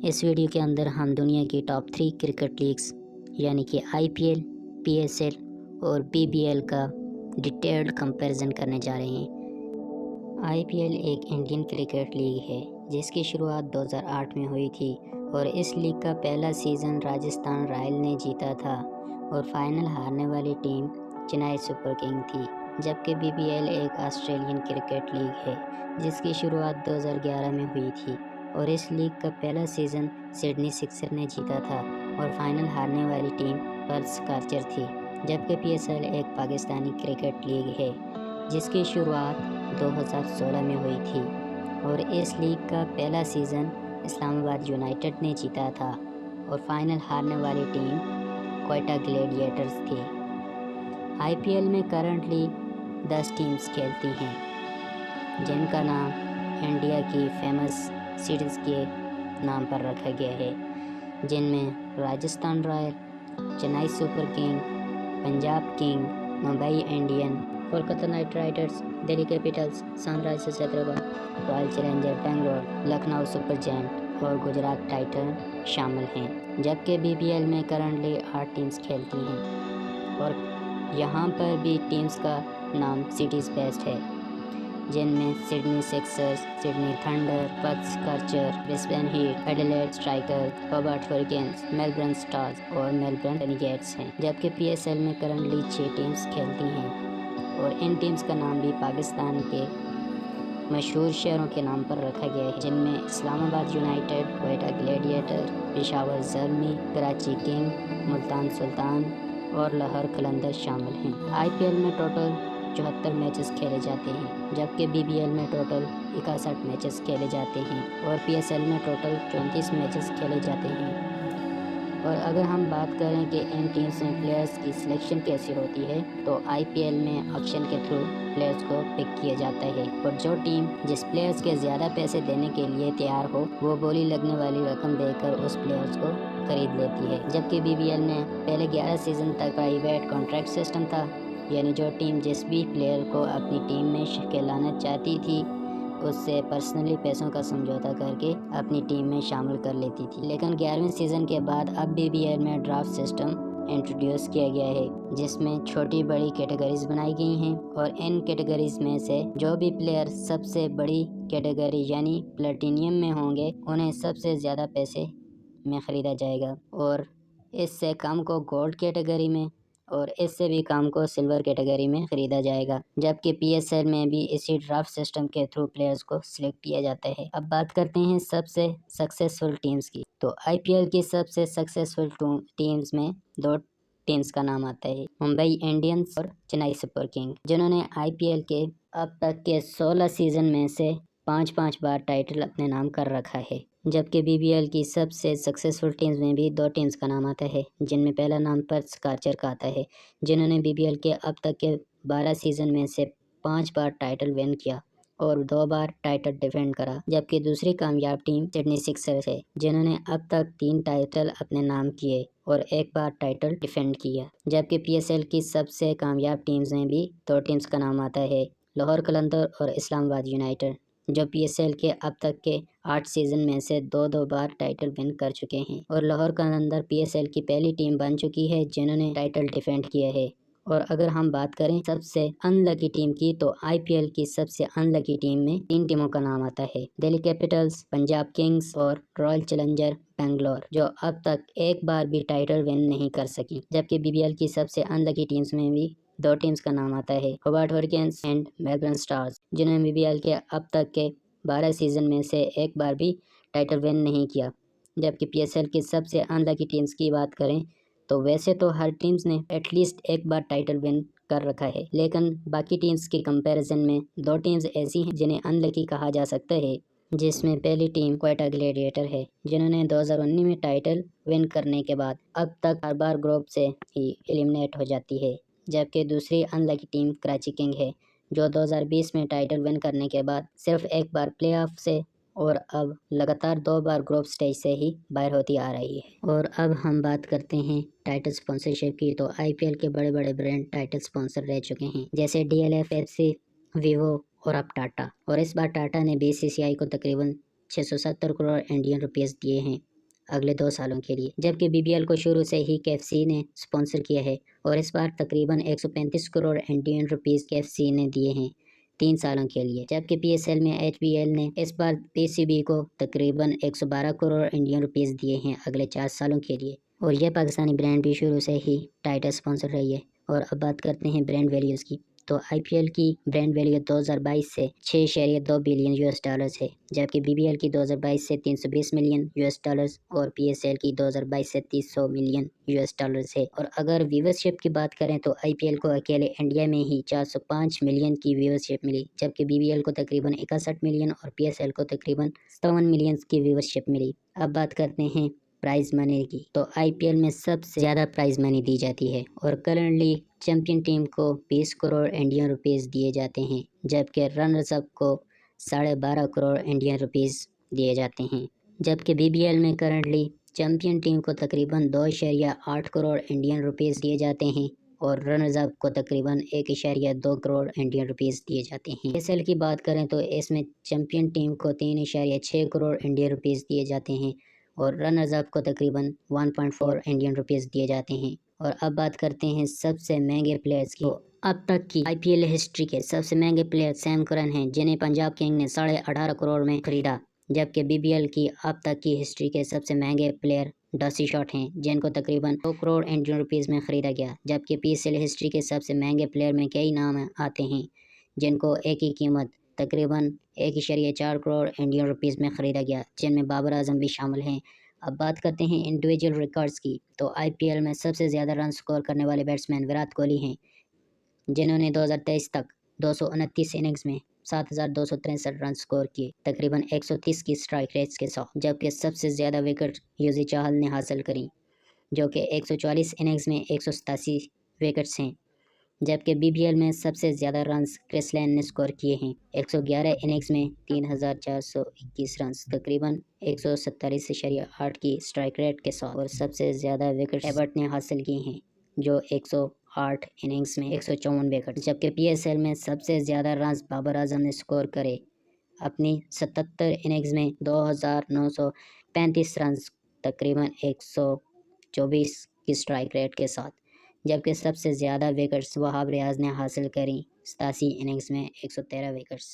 اس video کے اندر ہم دنیا کی ٹاپ 3 کرکٹ لیگز یعنی کہ I P L, P S L اور بی بی ایل کا ڈیٹیلڈ کمپیریزن کرنے جا رہے ہیں۔ آئی پی ایل ایک انڈین کرکٹ لیگ ہے جس کی شروعات 2008 میں ہوئی تھی اور اس لیگ کا پہلا سیزن راجستھان رائل نے جیتا تھا اور فائنل ہارنے والی ٹیم چنئی سپر کنگ تھی، جبکہ بی بی ایل ایک آسٹریلین کرکٹ لیگ ہے جس کی شروعات 2011 میں ہوئی تھی اور اس لیگ کا پہلا سیزن سڈنی سکسر نے جیتا تھا اور فائنل ہارنے والی ٹیم پرتھ اسکارچر تھی، جبکہ پی ایس ایل ایک پاکستانی کرکٹ لیگ ہے جس کی شروعات 2016 میں ہوئی تھی اور اس لیگ کا پہلا سیزن اسلام آباد یونائٹڈ نے جیتا تھا اور فائنل ہارنے والی ٹیم کوئٹہ گلیڈیٹرز تھی۔ آئی پی ایل میں کرنٹلی 10 ٹیمز کھیلتی ہیں جن کا نام انڈیا کی فیمس سٹیز کے نام پر رکھا گیا ہے، جن میں Rajasthan Royal, Chennai Super King, Punjab King, Mumbai Indian, Kolkata Knight Riders, Delhi Capitals, Sunrisers Hyderabad, Royal Challenger Bangalore, Lucknow Super Giant اور گجرات ٹائٹن شامل ہیں، جبکہ بی بی ایل میں کرنٹلی 8 ٹیمز کھیلتی ہیں اور یہاں پر بھی ٹیمز کا نام سٹیز بیسڈ ہے، جن میں Sydney Sixers, Sydney Thunder, Perth Scorcher, Brisbane Heat, Adelaide Strikers, Hobart Hurricanes, Melbourne Stars اور میلبرن رینیگیڈز ہیں، جبکہ پی ایس ایل میں کرنٹلی 6 ٹیمز کھیلتی ہیں اور ان ٹیمز کا نام بھی پاکستان کے مشہور شہروں کے نام پر رکھا گیا ہے، جن میں Islamabad United, Quetta Gladiator, Peshawar Zalmi, Karachi King, Multan Sultan اور لاہور قلندرز شامل ہیں۔ آئی پی ایل میں ٹوٹل 74 میچز کھیلے جاتے ہیں، جبکہ بی بی ایل میں ٹوٹل 61 میچز کھیلے جاتے ہیں اور پی ایس ایل میں ٹوٹل 34 میچز کھیلے جاتے ہیں۔ اور اگر ہم بات کریں کہ ان ٹیمز میں پلیئرز کی سلیکشن کیسی ہوتی ہے تو آئی پی ایل میں آکشن کے تھرو پلیئرز کو پک کیا جاتا ہے اور جو ٹیم جس پلیئرز کے زیادہ پیسے دینے کے لیے تیار ہو وہ بولی لگنے والی رقم دے کر اس پلیئرز کو خرید لیتی ہے، جبکہ بی بی ایل میں پہلے 11 سیزن تک پرائیویٹ کانٹریکٹ سسٹم تھا، یعنی جو ٹیم جس بھی پلیئر کو اپنی ٹیم میں کھلانا چاہتی تھی اس سے پرسنلی پیسوں کا سمجھوتا کر کے اپنی ٹیم میں شامل کر لیتی تھی، لیکن 11ویں سیزن کے بعد اب بی بی ایل میں ڈرافٹ سسٹم انٹروڈیوس کیا گیا ہے جس میں چھوٹی بڑی کیٹیگریز بنائی گئی ہیں اور ان کیٹیگریز میں سے جو بھی پلیئر سب سے بڑی کیٹیگری یعنی پلیٹینیم میں ہوں گے انہیں سب سے زیادہ پیسے میں خریدا جائے گا اور اس سے کم کو گولڈ کیٹیگری میں اور اس سے بھی کم کو سلور کیٹیگری میں خریدا جائے گا، جبکہ پی ایس ایل میں بھی اسی ڈرافٹ سسٹم کے تھرو پلیئرز کو سلیکٹ کیا جاتا ہے۔ اب بات کرتے ہیں سب سے سکسیسفل ٹیمز کی، تو آئی پی ایل کی سب سے سکسیسفل ٹیمز میں 2 ٹیمز کا نام آتا ہے، ممبئی انڈینز اور چنئی سپر کنگ، جنہوں نے آئی پی ایل کے اب تک کے 16 سیزن میں سے 5 بار ٹائٹل اپنے نام کر رکھا ہے، جبکہ بی بی ایل کی سب سے سکسیسفل ٹیمز میں بھی 2 ٹیمز کا نام آتا ہے، جن میں پہلا نام پرتھ اسکارچر کا آتا ہے جنہوں نے بی بی ایل کے اب تک کے 12 سیزن میں سے 5 بار ٹائٹل ون کیا اور 2 بار ٹائٹل ڈیفینڈ کرا، جبکہ دوسری کامیاب ٹیم سڈنی سکسرز ہے جنہوں نے اب تک 3 ٹائٹل اپنے نام کیے اور 1 بار ٹائٹل ڈیفینڈ کیا، جبکہ پی ایس ایل کی سب سے کامیاب ٹیمز میں بھی 2 ٹیمز کا نام آتا ہے، لاہور قلندر اور اسلام آباد یونائٹڈ، جو پی ایس ایل کے اب تک کے 8 سیزن میں سے 2 بار ٹائٹل ون کر چکے ہیں اور لاہور قلندر پی ایس ایل کی پہلی ٹیم بن چکی ہے جنہوں نے ٹائٹل ڈیفینڈ کیا ہے۔ اور اگر ہم بات کریں سب سے ان لکی ٹیم کی تو آئی پی ایل کی سب سے ان لکی ٹیم میں 3 ٹیموں کا نام آتا ہے، دہلی کیپٹلز، پنجاب کنگز اور رائل چیلنجر بنگلور، جو اب تک 1 بار بھی ٹائٹل ون نہیں کر سکی، جبکہ بی بی ایل کی سب سے ان لکی ٹیمز میں بھی 2 ٹیمز کا نام آتا ہے، Hobart hurricanes and Melbourne stars, جنہوں نے بی بی ایل کے اب تک کے 12 سیزن میں سے 1 بار بھی ٹائٹل ون نہیں کیا، جبکہ پی ایس ایل کی سب سے ان لکی ٹیمز کی بات کریں تو ویسے تو ہر ٹیمز نے ایٹ لیسٹ 1 بار ٹائٹل ون کر رکھا ہے، لیکن باقی ٹیمز کے کمپیریزن میں 2 ٹیمز ایسی ہیں جنہیں ان لکی کہا جا سکتا ہے، جس میں پہلی ٹیم کوئٹہ گلیڈیٹر ہے جنہوں نے 2019 میں ٹائٹل ون کرنے کے بعد اب تک ہر بار گروپ سے ہی ایلیمنیٹ ہو جاتی ہے، جبکہ دوسری ان لکی ٹیم کراچی کنگ ہے جو 2020 میں ٹائٹل ون کرنے کے بعد صرف 1 بار پلے آف سے اور اب لگاتار 2 بار گروپ سٹیج سے ہی باہر ہوتی آ رہی ہے۔ اور اب ہم بات کرتے ہیں ٹائٹل سپانسرشپ کی، تو آئی پی ایل کے بڑے بڑے برانڈ ٹائٹل سپانسر رہ چکے ہیں جیسے D L F, F C, Vivo اور اب ٹاٹا، اور اس بار ٹاٹا نے بی سی سی آئی کو تقریباً 670 کروڑ انڈین روپیز دیے ہیں اگلے 2 سالوں کے لیے، جبکہ BBL کو شروع سے ہی KFC نے سپانسر کیا ہے اور اس بار تقریباً 135 کروڑ انڈین روپیز KFC نے دیے ہیں 3 سالوں کے لیے، جبکہ PSL میں HBL نے اس بار PCB کو تقریباً 112 کروڑ انڈین روپیز دیے ہیں اگلے 4 سالوں کے لیے، اور یہ پاکستانی برانڈ بھی شروع سے ہی ٹائٹل سپانسر رہی ہے۔ اور اب بات کرتے ہیں برانڈ ویلیوز کی، تو IPL کی برانڈ ویلیو 2022 سے 6.2 بلین US ڈالرز ہے، جبکہ BBL کی 2022 سے 320 ملین US ڈالرز اور PSL کی 2022 سے 300 ملین US ڈالرز ہے۔ اور اگر ویورشپ کی بات کریں تو IPL کو اکیلے انڈیا میں ہی 405 ملین کی ویورشپ ملی، جبکہ BBL کو تقریباً 61 ملین اور PSL کو تقریباً 57 ملین کی ویورشپ ملی۔ اب بات کرتے ہیں پرائز منی کی، تو IPL میں سب سے زیادہ پرائز منی دی جاتی ہے اور کرنٹلی چیمپئن ٹیم کو 20 کروڑ انڈین روپیز دیے جاتے ہیں، جبکہ رنرز اپ کو 12.5 کروڑ انڈین روپیز دیے جاتے ہیں، جبکہ BBL میں کرنٹلی چیمپئن ٹیم کو تقریباً 2.8 کروڑ انڈین روپیز دیے جاتے ہیں اور رنرز اپ کو تقریباً 1.2 کروڑ انڈین روپیز دیے جاتے ہیں۔ PSL کی بات کریں تو اس میں چیمپئن ٹیم کو 3.6 کروڑ انڈین روپیز دیے جاتے ہیں اور رنرز اپ کو تقریباً 1.4 انڈین روپیز دیے جاتے ہیں۔ اور اب بات کرتے ہیں سب سے مہنگے پلیئرز کی، اب تک کی IPL ہسٹری کے سب سے مہنگے پلیئر سیم کرن ہیں، جنہیں پنجاب کنگ نے 18.5 کروڑ میں خریدا، جبکہ BBL کی اب تک کی ہسٹری کے سب سے مہنگے پلیئر ڈاسی شاٹ ہیں، جن کو تقریباً 2 کروڑ انڈین روپیز میں خریدا گیا، جبکہ PSL ہسٹری کے سب سے مہنگے پلیئر میں کئی نام آتے ہیں جن کو ایک ہی قیمت تقریباً 1.4 کروڑ انڈین روپیز میں خریدا گیا، جن میں بابر اعظم بھی شامل ہیں۔ اب بات کرتے ہیں انڈیویجول ریکارڈز کی، تو IPL میں سب سے زیادہ رن سکور کرنے والے بیٹسمین وراٹ کوہلی ہیں، جنہوں نے 2023 تک 229 اننگز میں 7,263 رن سکور کیے، تقریباً 130 کی اسٹرائک ریٹس کے ساتھ، جبکہ سب سے زیادہ وکٹ یوزی چاہل نے حاصل کریں، جو کہ 144 اننگز میں 187 وکٹس ہیں، جبکہ BBL میں سب سے زیادہ رنز کرس لین نے سکور کیے ہیں 111 اننگز میں 3,421 رنز، تقریباً 147.8 کی اسٹرائک ریٹ کے ساتھ، اور سب سے زیادہ وکٹ ایبٹ نے حاصل کی ہیں جو 108 اننگز میں 154 وکٹ، جبکہ PSL میں سب سے زیادہ رنز بابر اعظم نے سکور کرے اپنی 77 اننگز میں 2,935 رنز، تقریباً 124 کی اسٹرائک ریٹ کے ساتھ، جبکہ سب سے زیادہ وکٹس وہاب ریاض نے حاصل کریں 87 اننگز میں 113 وکٹس۔